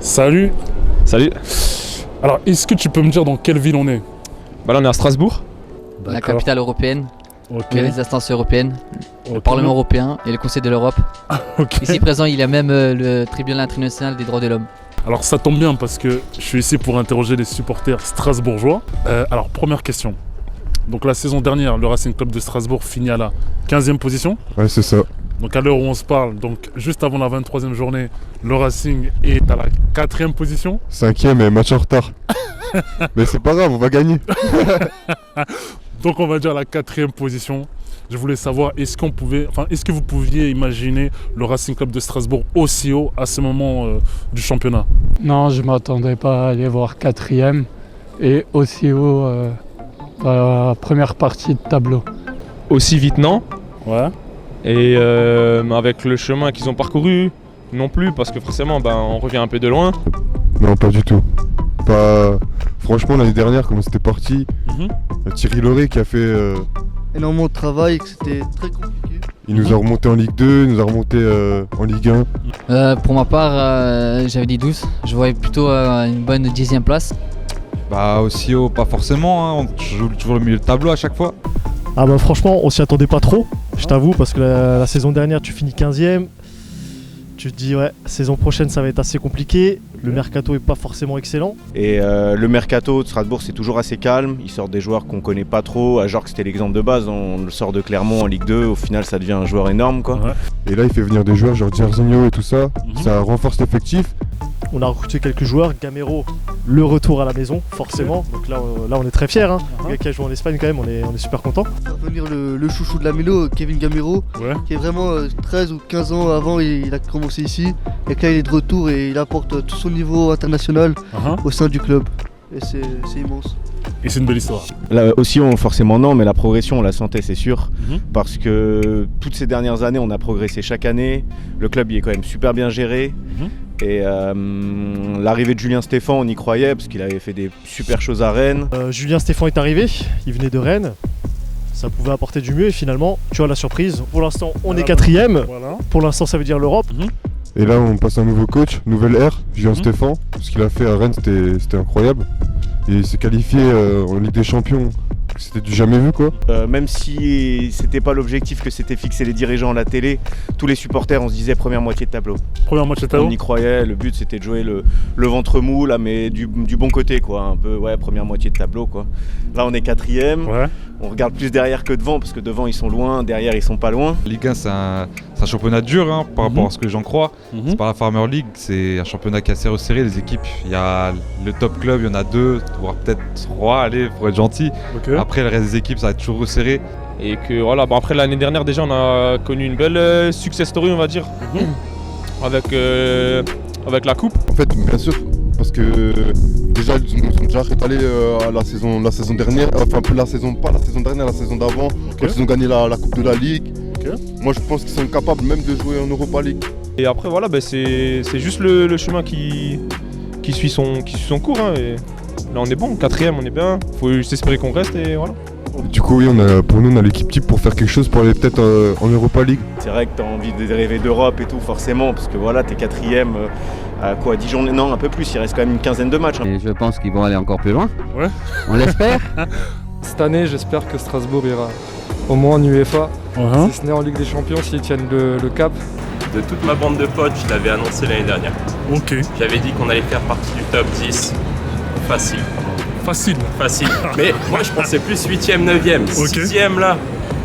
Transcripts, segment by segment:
Salut. Salut. Alors, est-ce que tu peux me dire dans quelle ville on est? Bah là on est à Strasbourg. La capitale européenne, Ok. les instances européennes, le Ok. Parlement européen et le Conseil de l'Europe. Ok. Ici présent, il y a même le Tribunal international des droits de l'homme. Alors ça tombe bien parce que je suis ici pour interroger les supporters strasbourgeois. Alors première question. Donc la saison dernière, le Racing Club de Strasbourg finit à la 15e position. Ouais, c'est ça. Donc à l'heure où on se parle, donc juste avant la 23e journée, le Racing est à la 4e position. 5e et match en retard. Mais c'est pas grave, on va gagner. Donc on va dire à la 4e position. Je voulais savoir, est-ce que vous pouviez imaginer le Racing Club de Strasbourg aussi haut à ce moment du championnat? Non, je ne m'attendais pas à aller voir quatrième et aussi haut dans la première partie de tableau. Aussi vite non. Ouais. Et avec le chemin qu'ils ont parcouru non plus parce que forcément on revient un peu de loin. Non, pas du tout. Pas... Franchement, l'année dernière, comment c'était parti, Thierry Lauré qui a fait... énormément de travail et que c'était très compliqué. Il nous a remonté en Ligue 2, il nous a remonté en Ligue 1. Pour ma part, j'avais dit 12. Je voyais plutôt une bonne 10e place. Bah aussi haut, pas forcément, hein. On joue toujours le milieu de tableau à chaque fois. Ah bah franchement, on s'y attendait pas trop, je t'avoue, parce que la saison dernière, tu finis 15e. Tu te dis, ouais, saison prochaine, ça va être assez compliqué. Le mercato est pas forcément excellent. Et le mercato de Strasbourg, c'est toujours assez calme. Ils sortent des joueurs qu'on connaît pas trop. Ajorc, c'était l'exemple de base. On le sort de Clermont en Ligue 2. Au final, ça devient un joueur énorme, quoi. Ouais. Et là, il fait venir des joueurs genre Jairzinho et tout ça. Ça renforce l'effectif. On a recruté quelques joueurs. Gamero, le retour à la maison, forcément. Donc là, on est très fiers. Hein. Le gars qui a joué en Espagne, quand même, on est super content. Faire venir le chouchou de la Mélo, Kevin Gamero, Ouais. qui est vraiment 13 ou 15 ans avant, il a commencé ici. Et que là, il est de retour et il apporte tout son niveau international au sein du club. Et c'est immense. Et c'est une belle histoire. Là aussi, forcément non, mais la progression, on la sentait, c'est sûr. Parce que toutes ces dernières années, on a progressé chaque année. Le club, il est quand même super bien géré. Et l'arrivée de Julien Stéphan, on y croyait parce qu'il avait fait des super choses à Rennes. Julien Stéphan est arrivé, il venait de Rennes. Ça pouvait apporter du mieux et finalement, tu as la surprise. Pour l'instant, on est quatrième. Voilà. Pour l'instant, ça veut dire l'Europe. Et là, on passe un nouveau coach, nouvelle ère, Julien Stéphan. Ce qu'il a fait à Rennes, c'était incroyable. Et il s'est qualifié en Ligue des Champions. C'était du jamais vu, quoi. Même si c'était pas l'objectif que c'était fixé les dirigeants à la télé, tous les supporters, on se disait première moitié de tableau. Première match de tableau. On y croyait, le but c'était de jouer le ventre mou là, mais du bon côté quoi, un peu première moitié de tableau quoi. Là on est quatrième, Ouais. on regarde plus derrière que devant parce que devant ils sont loin, derrière ils sont pas loin. Ligue 1, c'est un championnat dur hein, par rapport à ce que j'en crois. C'est pas la Farmer League, c'est un championnat qui est assez resserré. Les équipes, il y a le top club, il y en a 2, voire peut-être 3, allez, pour être gentil. Ok. Après, le reste des équipes, ça va être toujours resserré. Et que voilà, après l'année dernière déjà on a connu une belle success story on va dire. Avec la coupe. En fait, bien sûr, parce que déjà, ils nous ont déjà rétalé à la saison dernière. Enfin, pas la saison dernière, la saison d'avant. Quand ils ont gagné la Coupe de la Ligue. Moi, je pense qu'ils sont capables même de jouer en Europa League. Et après voilà, c'est juste le chemin qui suit son cours. Hein, et là on est bon, 4ème, on est bien. Faut juste espérer qu'on reste et voilà. Du coup, oui, pour nous, on a l'équipe type pour faire quelque chose pour aller peut-être en Europa League. C'est vrai que t'as envie de rêver d'Europe et tout forcément parce que voilà t'es quatrième à quoi 10 journées, non un peu plus, il reste quand même une quinzaine de matchs. Et je pense qu'ils vont aller encore plus loin. Ouais. On l'espère. Cette année, j'espère que Strasbourg ira au moins en UEFA, si ce n'est en Ligue des Champions, s'ils tiennent le cap. De toute ma bande de potes, je l'avais annoncé l'année dernière. Ok. J'avais dit qu'on allait faire partie du top 10. Facile. Facile. Mais moi, je pensais plus 8ème, 9ème, 6ème là.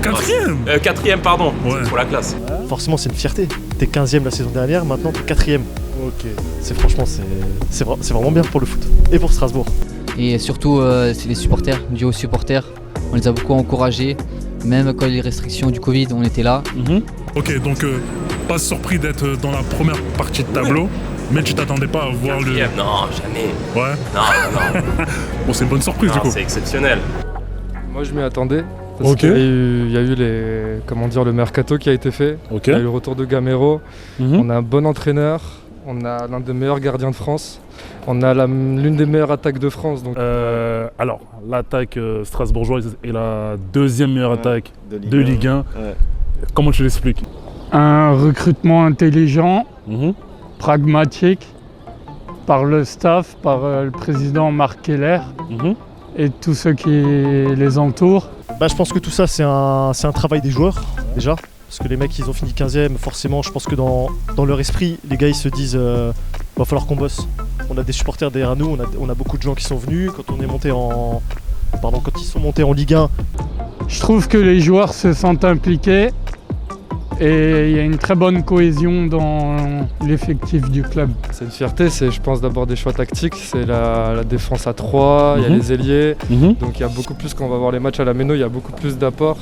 4ème 4ème, pardon. Ouais. C'est pour la classe. Forcément, c'est une fierté. T'es 15e la saison dernière, maintenant t'es 4e. Ok. C'est vraiment bien pour le foot. Et pour Strasbourg. Et surtout, c'est les supporters, dû aux supporters. On les a beaucoup encouragés. Même quand il y a les restrictions du Covid, on était là. Ok, donc pas surpris d'être dans la première partie de tableau, mais tu t'attendais pas à voir le... Non, jamais. Ouais. Non. Bon, c'est une bonne surprise du coup. C'est exceptionnel. Moi, je m'y attendais. Parce qu'il y a eu le mercato qui a été fait. Il y a eu le retour de Gamero. On a un bon entraîneur. On a l'un des meilleurs gardiens de France. On a l'une des meilleures attaques de France. Donc. Alors, l'attaque strasbourgeoise est la deuxième meilleure attaque de Ligue 1. Comment tu l'expliques? Un recrutement intelligent, pragmatique par le staff, par le président Marc Keller et tous ceux qui les entourent. Je pense que tout ça, c'est un travail des joueurs, déjà. Parce que les mecs, ils ont fini 15e, forcément, je pense que dans leur esprit, les gars, ils se disent va falloir qu'on bosse. On a des supporters derrière nous, on a beaucoup de gens qui sont venus. Quand ils sont montés en Ligue 1. Je trouve que les joueurs se sentent impliqués et il y a une très bonne cohésion dans l'effectif du club. C'est une fierté, c'est je pense d'abord des choix tactiques, c'est la défense à 3, il y a les ailiers, donc il y a beaucoup plus, quand on va voir les matchs à la Méno, il y a beaucoup plus d'apports.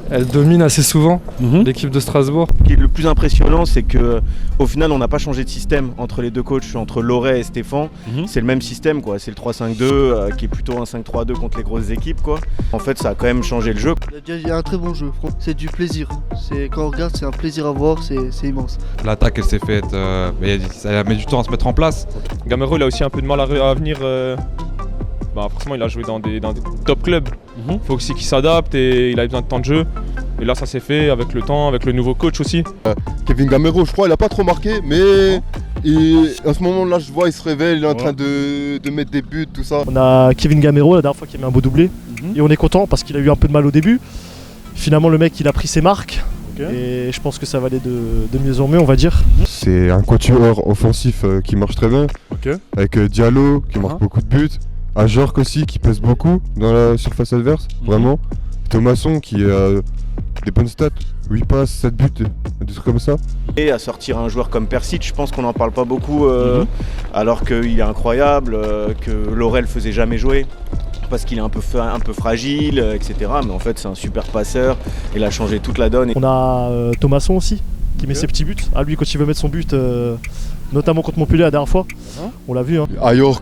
Elle domine assez souvent, l'équipe de Strasbourg. Ce qui est le plus impressionnant, c'est qu'au final, on n'a pas changé de système entre les deux coachs, entre Loret et Stéphane. C'est le même système, quoi. C'est le 3-5-2 qui est plutôt un 5-3-2 contre les grosses équipes, quoi. En fait, ça a quand même changé le jeu. Il y a un très bon jeu, c'est du plaisir. Quand on regarde, c'est un plaisir à voir, c'est immense. L'attaque, elle s'est faite, ça a mis du temps à se mettre en place. Gamero, il a aussi un peu de mal à venir. Forcément, il a joué dans des top clubs. Il faut aussi qu'il s'adapte et il a besoin de temps de jeu. Et là, ça s'est fait avec le temps, avec le nouveau coach aussi. Kevin Gamero, je crois, il a pas trop marqué, mais à ce moment-là, je vois, il se révèle, il est en train de mettre des buts, tout ça. On a Kevin Gamero, la dernière fois, qui a mis un beau doublé. Et on est content parce qu'il a eu un peu de mal au début. Finalement, le mec, il a pris ses marques. Et je pense que ça va aller de mieux en mieux, on va dire. C'est un quatuor offensif qui marche très bien. Avec Diallo, qui marque beaucoup de buts. Ajorc aussi qui pèse beaucoup dans la surface adverse, vraiment. Thomasson qui a des bonnes stats, 8 passes, 7 buts, des trucs comme ça. Et à sortir un joueur comme Persic, je pense qu'on n'en parle pas beaucoup, alors qu'il est incroyable, que Laurel faisait jamais jouer. Parce qu'il est un peu fragile, etc. Mais en fait, c'est un super passeur. Il a changé toute la donne. On a Thomasson aussi, qui met ses petits buts. Lui, quand il veut mettre son but, notamment contre Montpellier la dernière fois, on l'a vu. Ajorc,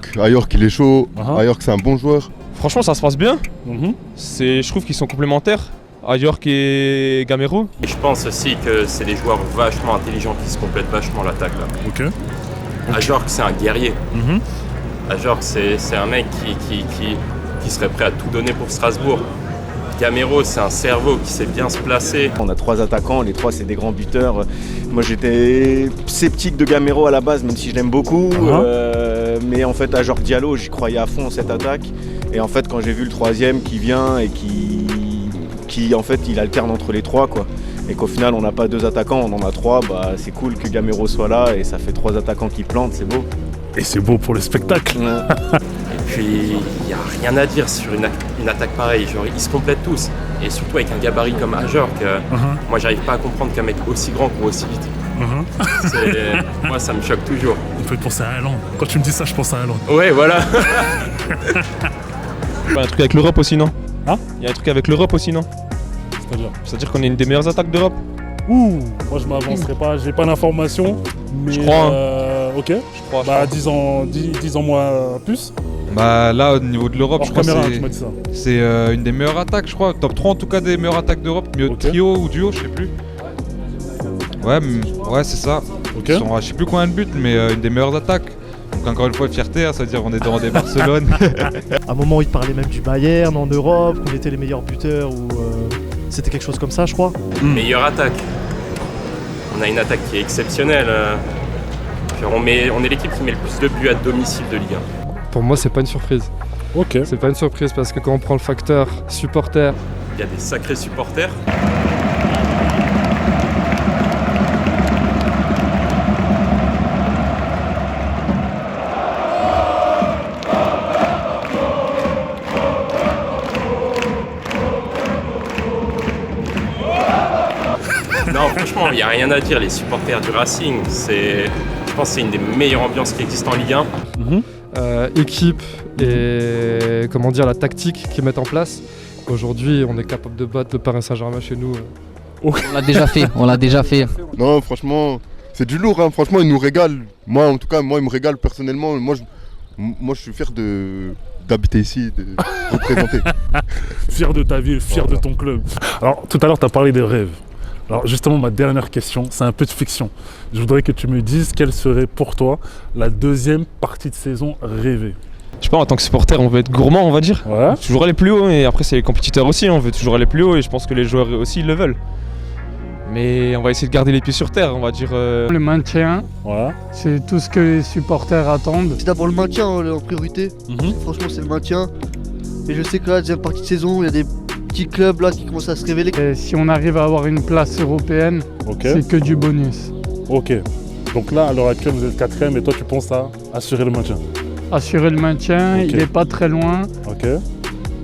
il est chaud. Ajorc, c'est un bon joueur. Franchement, ça se passe bien. Je trouve qu'ils sont complémentaires, Ajorc et Gamero. Et je pense aussi que c'est des joueurs vachement intelligents qui se complètent vachement l'attaque là. Ajorc, c'est un guerrier. Ajorc, c'est un mec qui serait prêt à tout donner pour Strasbourg. Gamero, c'est un cerveau qui sait bien se placer. On a 3 attaquants, les 3 c'est des grands buteurs. Moi j'étais sceptique de Gamero à la base, même si je l'aime beaucoup. Mais en fait, Ajorc Diallo, j'y croyais à fond cette attaque. Et en fait, quand j'ai vu le 3e qui vient et qui en fait, il alterne entre les 3, quoi. Et qu'au final, on n'a pas 2 attaquants, on en a 3, c'est cool que Gamero soit là et ça fait 3 attaquants qui plantent, c'est beau. Et c'est beau pour le spectacle. Et puis, il n'y a rien à dire sur une attaque pareille. Genre, ils se complètent tous. Et surtout avec un gabarit comme Ajorc, moi, j'arrive pas à comprendre qu'un mec aussi grand court aussi vite. Moi, ça me choque toujours. On peut penser à Haaland. Quand tu me dis ça, je pense à Haaland. Ouais, voilà. Il y a un truc avec l'Europe aussi, non? Il y a un truc avec l'Europe aussi, non? C'est-à-dire qu'on est une des meilleures attaques d'Europe. Moi je m'avancerai pas, j'ai pas d'informations. Mais je crois. Ok. Je crois. Dis-en-moi plus. Là au niveau de l'Europe, je crois que c'est une des meilleures attaques, je crois. Top 3 en tout cas des meilleures attaques d'Europe. Mieux trio ou duo, je sais plus. Ouais, c'est ça. Ils sont, je sais plus combien de buts, mais une des meilleures attaques. Donc encore une fois, fierté, ça veut dire qu'on est dans des Barcelone. À un moment, il parlait même du Bayern en Europe, qu'on était les meilleurs buteurs ou c'était quelque chose comme ça, je crois. Meilleure attaque. On a une attaque qui est exceptionnelle. On est l'équipe qui met le plus de buts à domicile de Ligue 1. Pour moi, c'est pas une surprise. C'est pas une surprise parce que quand on prend le facteur supporter, il y a des sacrés supporters. Non, franchement, il n'y a rien à dire. Les supporters du Racing, je pense que c'est une des meilleures ambiances qui existent en Ligue 1. Équipe et la tactique qu'ils mettent en place. Aujourd'hui, on est capable de battre le Paris Saint-Germain chez nous. On l'a déjà fait. Non, franchement, c'est du lourd. Franchement, ils nous régalent. Moi, en tout cas, ils me régalent personnellement. Moi, je suis fier d'habiter ici, de représenter. Fier de ta ville, fier de ton club. Alors, tout à l'heure, tu as parlé des rêves. Alors justement, ma dernière question, c'est un peu de fiction. Je voudrais que tu me dises quelle serait pour toi la deuxième partie de saison rêvée. Je sais pas, en tant que supporter, on veut être gourmand, on va dire. Toujours aller plus haut, et après c'est les compétiteurs aussi, on veut toujours aller plus haut, et je pense que les joueurs aussi ils le veulent. Mais on va essayer de garder les pieds sur terre, on va dire. Le maintien, c'est tout ce que les supporters attendent. C'est d'abord le maintien en priorité. Franchement, c'est le maintien. Et je sais que là, la deuxième partie de saison, il y a des petits clubs là qui commencent à se révéler. Et si on arrive à avoir une place européenne, c'est que du bonus. Ok. Donc là, à l'heure actuelle, vous êtes 4ème et toi, tu penses à assurer le maintien? Assurer le maintien, il n'est pas très loin. Ok.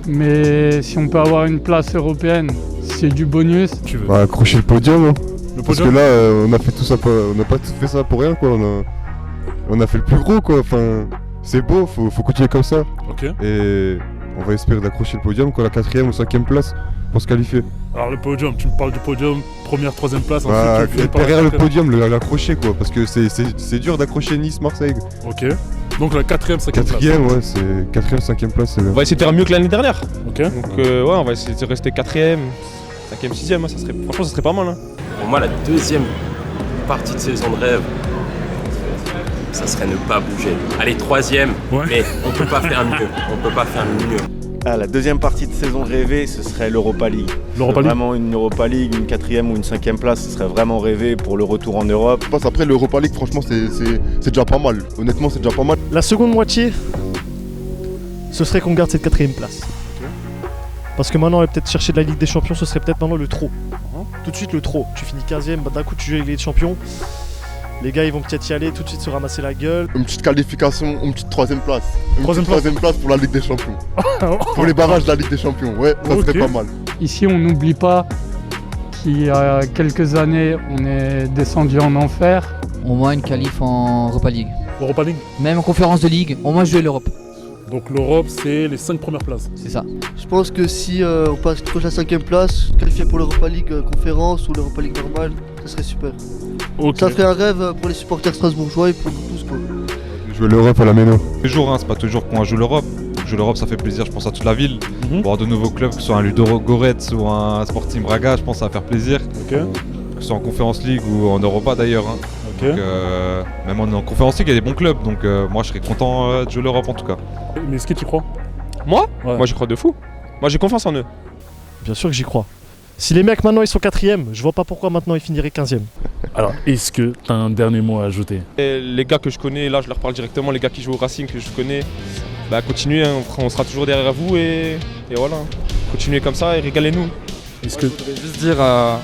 Mais si on peut avoir une place européenne, c'est du bonus. Bah, accrocher le podium. Hein. Parce podium que là, on a fait tout ça, on n'a pas tout fait ça pour rien, quoi. On a fait le plus gros, quoi. Enfin, c'est beau, faut continuer comme ça. Ok. Et on va espérer d'accrocher le podium, quoi, la 4ème ou 5ème place pour se qualifier. Alors le podium, tu me parles du podium, première, 3ème place. Bah, ensuite, tu finis par derrière la le podium, l'accrocher, quoi. Parce que c'est dur d'accrocher Nice, Marseille. Ok. Donc la 4ème, 5ème place. 4ème, ouais, c'est 4ème, 5ème place. On va essayer de faire mieux que l'année dernière. Ok. Donc ouais, on va essayer de rester 4ème, 5ème, 6ème. Franchement, ça serait pas mal. Hein. Pour moi, la deuxième partie de saison de rêve, ça serait ne pas bouger. Allez, 3ème, mais on peut pas faire mieux. On peut pas faire mieux. Ah, la deuxième partie de saison rêvée, ce serait l'Europa League. Vraiment une Europa League, une 4ème ou une 5ème place, ce serait vraiment rêvé pour le retour en Europe. Je pense après l'Europa League, franchement, c'est déjà pas mal. Honnêtement, c'est déjà pas mal. La seconde moitié, ce serait qu'on garde cette 4ème place. Parce que maintenant, peut-être chercher de la Ligue des Champions, ce serait peut-être maintenant le trop. Tout de suite le trop. Tu finis 15ème, bah, d'un coup tu joues avec les champions. Les gars, ils vont peut-être y aller, tout de suite se ramasser la gueule. Une petite qualification, une petite 3ème place. Troisième place pour la Ligue des Champions. Pour les barrages de la Ligue des Champions, ouais, ça serait pas mal. Ici, on n'oublie pas qu'il y a quelques années, on est descendu en enfer. Au moins une qualif en Europa League. Europa League. Même en conférence de ligue, au moins jouer l'Europe. Donc l'Europe, c'est les 5 premières places. C'est ça. Je pense que si on passe proche à la 5ème place, qualifié pour l'Europa League conférence ou l'Europa League normale, ça serait super. Okay. Ça ferait un rêve pour les supporters strasbourgeois et pour nous tous, quoi. Jouer l'Europe à la Méno. Toujours, hein, c'est pas toujours qu'on joue l'Europe. Jouer l'Europe, ça fait plaisir, je pense, à toute la ville. Voir de nouveaux clubs, que ce soit un Ludogorets ou un Sporting Braga, je pense que ça va faire plaisir. Que ce soit en Conférence League ou en Europa d'ailleurs. Hein. Donc, même en Conférence League, il y a des bons clubs, donc moi je serais content de jouer l'Europe en tout cas. Mais est-ce que tu y crois? Moi Moi j'y crois de fou. Moi j'ai confiance en eux. Bien sûr que j'y crois. Si les mecs maintenant ils sont 4ème, je vois pas pourquoi maintenant ils finiraient 15ème. Alors est-ce que t'as un dernier mot à ajouter? Et les gars que je connais, là je leur parle directement, les gars qui jouent au Racing que je connais, bah continuez, hein, on sera toujours derrière vous et voilà. Continuez comme ça et régalez-nous. Je voudrais juste dire à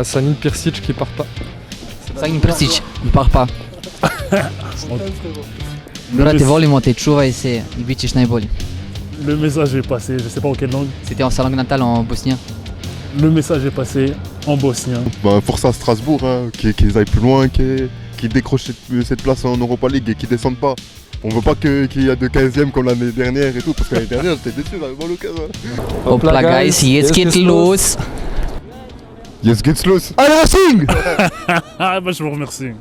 Sanin Pirsic qui part pas. Sanin Pirsic, il part pas. Brate, volimo te, čuvaj se i bit ćeš najbolji. Le message est passé, je sais pas en quelle langue. C'était en sa langue natale, en bosnien. Le message est passé en bosnien. Bah, force à Strasbourg, hein, qu'ils aillent plus loin, qu'ils décrochent cette place en Europa League et qu'ils descendent pas. On veut pas qu'il y ait de 15ème comme l'année dernière et tout, parce que l'année dernière j'étais déçu, j'avais mal au cœur. Hopla guys, jetzt geht's los. Jetzt geht's los. Allez Racing. Ah bah je vous remercie.